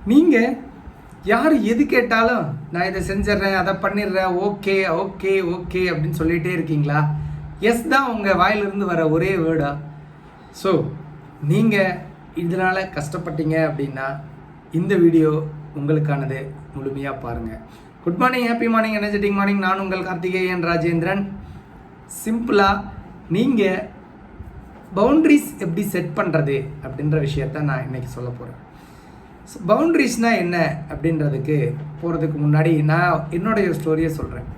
நீங்கள் யார் எது கேட்டாலும் நான் இதை செஞ்சிட்றேன், அதை பண்ணிடுறேன், ஓகே ஓகே ஓகே அப்படின்னு சொல்லிகிட்டே இருக்கீங்களா? எஸ் தான் உங்கள் வாயிலிருந்து வர ஒரே வேர்டா? ஸோ நீங்கள் இதனால் கஷ்டப்பட்டீங்க அப்படின்னா இந்த வீடியோ உங்களுக்கானது, முழுமையாக பாருங்கள். Good morning, happy morning, energetic morning. நான் உங்கள் கார்த்திகேயன் ராஜேந்திரன். சிம்பிளாக நீங்கள் பவுண்ட்ரிஸ் எப்படி செட் பண்ணுறது அப்படின்ற விஷயத்த நான் இன்றைக்கி சொல்ல போகிறேன். பவுண்ட்ரிஸ்னால் என்ன அப்படின்றதுக்கு போகிறதுக்கு முன்னாடி நான் என்னுடைய ஸ்டோரியை சொல்கிறேன்.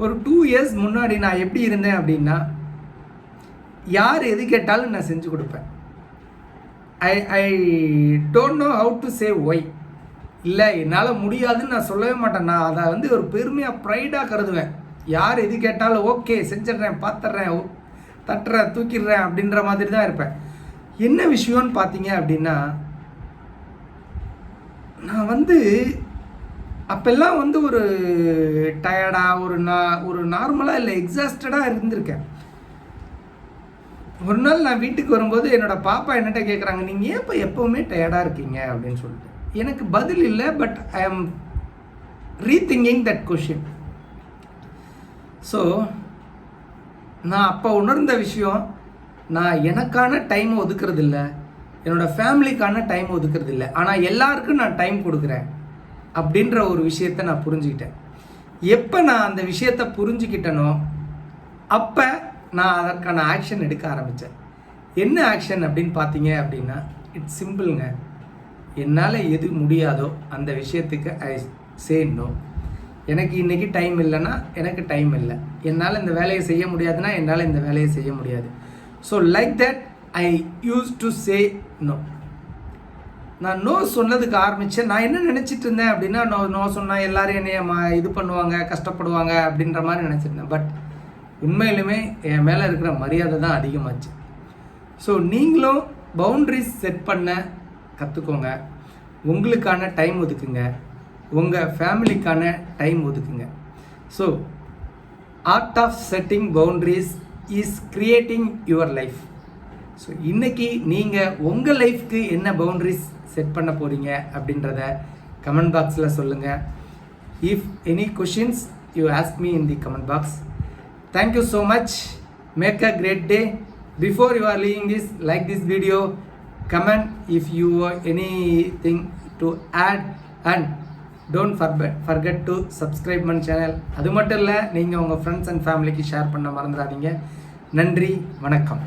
ஒரு 2 years முன்னாடி நான் எப்படி இருந்தேன் அப்படின்னா, யார் எது கேட்டாலும் நான் செஞ்சு கொடுப்பேன். I don't know how to say Y. இல்லை, என்னால் முடியாதுன்னு நான் சொல்லவே மாட்டேன். நான் அதை ஒரு பெருமையாக ப்ரைடாக கருதுவேன். யார் எது கேட்டாலும் ஓகே செஞ்சிட்றேன், பார்த்துட்றேன், தட்டுறேன், தூக்கிடுறேன் அப்படின்ற மாதிரி தான் இருப்பேன். என்ன விஷயம்னு பார்த்தீங்க அப்படின்னா, நான் அப்போல்லாம் ஒரு டயர்டாக ஒரு நார்மலாக இல்லை, எக்ஸாஸ்டடாக இருந்திருக்கேன். ஒரு நாள் நான் வீட்டுக்கு வரும்போது என்னோடய பாப்பா என்கிட்ட கேட்குறாங்க, நீங்கள் ஏன் இப்போ எப்போவுமே டயர்டாக இருக்கீங்க அப்படின்னு சொல்லிட்டு. எனக்கு பதில் இல்லை, பட் ஐ ஆம் ரீதிங்கிங் தட் கொஷின். ஸோ நான் அப்போ உணர்ந்த விஷயம், நான் எனக்கான டைம் ஒதுக்கிறது இல்லை, என்னோடய ஃபேமிலிக்கான டைம் ஒதுக்கிறது இல்லை, ஆனால் எல்லாருக்கும் நான் டைம் கொடுக்குறேன் அப்படின்ற ஒரு விஷயத்தை நான் புரிஞ்சுக்கிட்டேன். எப்போ நான் அந்த விஷயத்தை புரிஞ்சுக்கிட்டேனோ அப்போ நான் அதற்கான ஆக்ஷன் எடுக்க ஆரம்பித்தேன். என்ன ஆக்ஷன் அப்படின்னு பார்த்தீங்க அப்படின்னா, இட்ஸ் சிம்பிளுங்க. என்னால் எது முடியாதோ அந்த விஷயத்துக்கு ஐ சே நோ. எனக்கு இன்றைக்கி டைம் இல்லைன்னா எனக்கு டைம் இல்லை, என்னால் இந்த வேலையை செய்ய முடியாதுன்னா என்னால் இந்த வேலையை செய்ய முடியாது. So like that I use to say no. நான் நோ சொன்னதுக்கு ஆரம்பித்தேன். நான் என்ன நினச்சிட்டு இருந்தேன் அப்படின்னா, நோ சொன்னால் எல்லோரும் என்னைய இது பண்ணுவாங்க, கஷ்டப்படுவாங்க அப்படின்ற மாதிரி நினச்சிருந்தேன். பட் உண்மையிலுமே என் மேலே இருக்கிற மரியாதை தான் அதிகமாச்சு. ஸோ நீங்களும் பவுண்ட்ரிஸ் செட் பண்ண கற்றுக்கோங்க. உங்களுக்கான டைம் ஒதுக்குங்க, உங்கள் ஃபேமிலிக்கான டைம் ஒதுக்குங்க. So art of setting boundaries is creating your life. So இன்றைக்கி நீங்கள் உங்கள் லைஃப்க்கு என்ன பவுண்ட்ரிஸ் செட் பண்ண போகிறீங்க அப்படின்றத கமெண்ட் பாக்ஸில் சொல்லுங்கள். If any questions you ask me in the comment box. Thank you so much. Make a great day. Before you are leaving this, like this video, comment if you have anything to add, and don't forget to subscribe my channel. அது மட்டும் இல்லை, நீங்கள் உங்கள் friends and ஃபேமிலிக்கு share பண்ண மறந்துடாதீங்க. நன்றி, வணக்கம்.